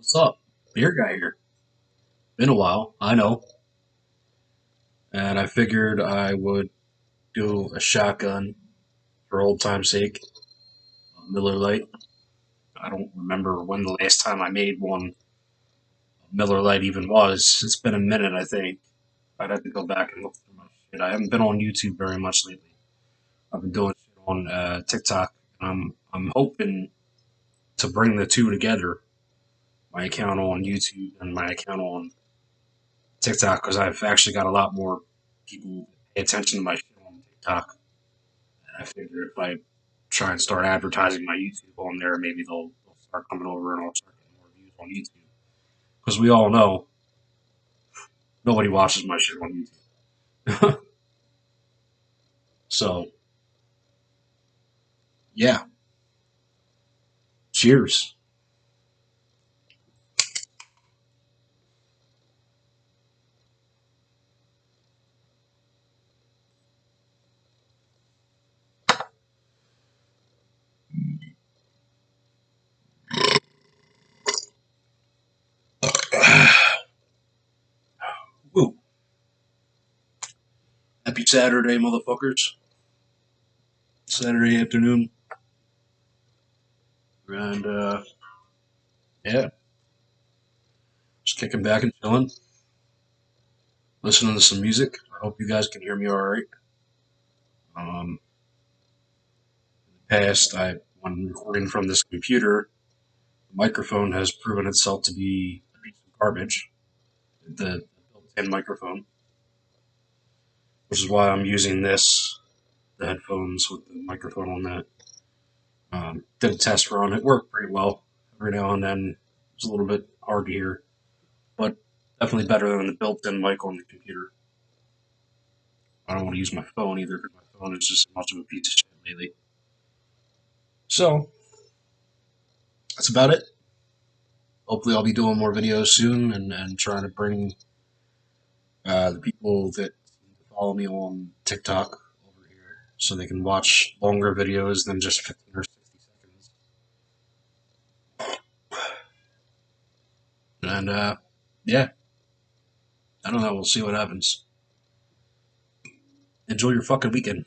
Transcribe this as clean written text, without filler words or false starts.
What's up? Beer guy here. Been a while, I know. And I figured I would do a shotgun for old time's sake. Miller Lite. I don't remember when the last time I made one Miller Lite even was. It's been a minute, I think. I'd have to go back and look through my shit. I haven't been on YouTube very much lately. I've been doing shit on TikTok. I'm hoping to bring the two together. My account on YouTube and my account on TikTok because I've actually got a lot more people who pay attention to my shit on TikTok. And I figure if I try and start advertising my YouTube on there, maybe they'll start coming over and I'll start getting more views on YouTube. Because we all know nobody watches my shit on YouTube. So, yeah. Cheers. Woo. Happy Saturday, motherfuckers. Saturday afternoon. And, yeah. Just kicking back and chilling. Listening to some music. I hope you guys can hear me alright. Um, past, when recording from this computer, the microphone has proven itself to be a piece of garbage. The built-in microphone, which is why I'm using the headphones with the microphone on that. Did a test run. It worked pretty well. Every now and then, it's a little bit hard to hear, but definitely better than the built-in mic on the computer. I don't want to use my phone either because my phone is just as much of a piece of shit lately. So that's about it. Hopefully, I'll be doing more videos soon and trying to bring the people that follow me on TikTok over here so they can watch longer videos than just 15 or 60 seconds. And yeah, I don't know. We'll see what happens. Enjoy your fucking weekend.